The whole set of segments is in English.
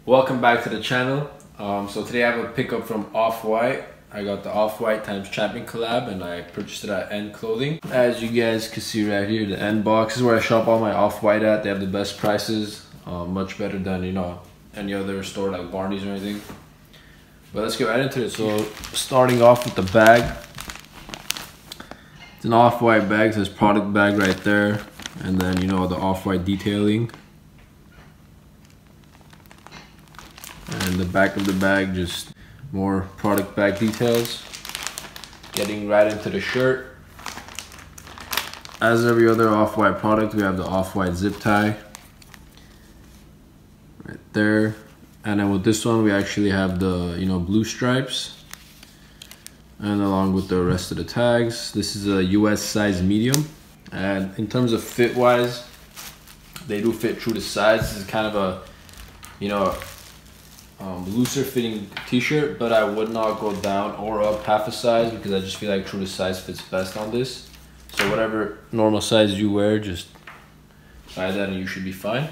Welcome back to the channel. So today I have a pickup from Off-White. I got the Off-White times Champion collab and I purchased it at End Clothing. As you guys can see right here, the End box is where I shop all my Off-White at. They have the best prices, much better than any other store like Barney's or anything. But let's get right into it. So starting off with the bag. It's an Off-White bag, it says product bag right there. And then the Off-White detailing. And the back of the bag, just more product bag details. Getting right into the shirt. As every other Off-White product, we have the Off-White zip tie. Right there. And then with this one, we actually have the blue stripes. And along with the rest of the tags. This is a US size medium. And in terms of fit wise, they do fit true to size. This is kind of a, looser fitting t-shirt, but I would not go down or up half a size because I just feel like true to size fits best on this. So whatever normal size you wear, just buy that and you should be fine.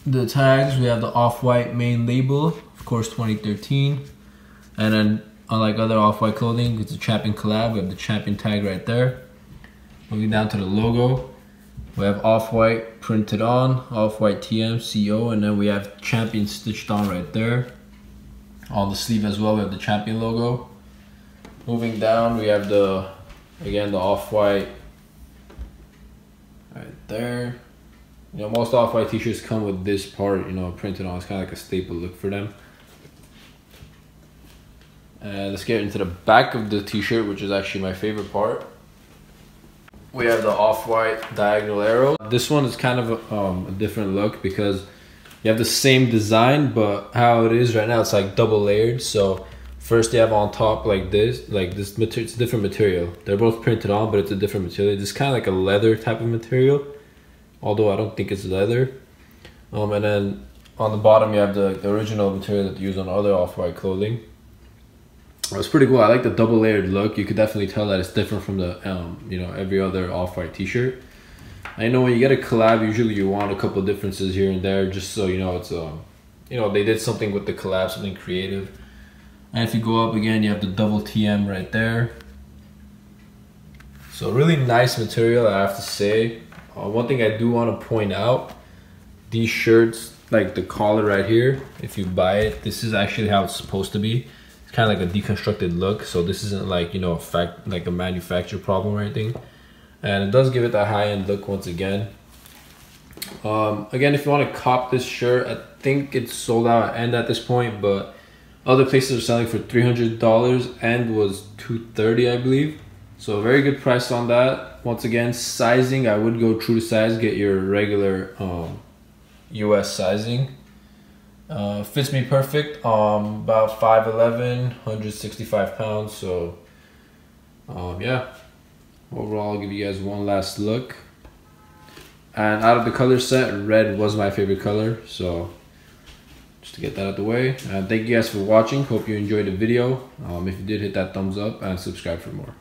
The tags, we have the Off-White main label, of course 2013. And then unlike other Off-White clothing, it's a Champion collab. We have the Champion tag right there. Moving down to the logo, we have Off-White printed on, Off-White TM, CO, and then we have Champion stitched on right there. On the sleeve as well, we have the Champion logo. Moving down, we have the Off-White right there. Most Off-White t-shirts come with this part, printed on. It's kind of like a staple look for them. And let's get into the back of the t-shirt, which is actually my favorite part. We have the Off-White diagonal arrow. This one is kind of a different look because you have the same design, but how it is right now, it's like double layered. So first you have on top like this material. It's a different material. They're both printed on, but it's a different material. It's kind of like a leather type of material, although I don't think it's leather. And then on the bottom you have the original material that you use on other Off-White clothing. It's pretty cool. I like the double layered look. You could definitely tell that it's different from the every other Off-White t-shirt. I know when you get a collab, usually you want a couple differences here and there, just so it's they did something with the collab, something creative. And if you go up again, you have the double TM right there. So really nice material, I have to say. One thing I do want to point out, these shirts, like the collar right here, if you buy it, this is actually how it's supposed to be. It's kind of like a deconstructed look, so this isn't like a manufacturer problem or anything. And it does give it that high-end look once again. Again, if you want to cop this shirt, I think it's sold out at End at this point, but other places are selling for $300. End was $230, I believe. So a very good price on that. Once again, sizing, I would go true to size, get your regular US sizing. Fits me perfect. About 5'11", 165 pounds. So yeah, overall I'll give you guys one last look. And out of the color set, red was my favorite color, so just to get that out of the way. And thank you guys for watching. Hope you enjoyed the video. If you did, hit that thumbs up and subscribe for more.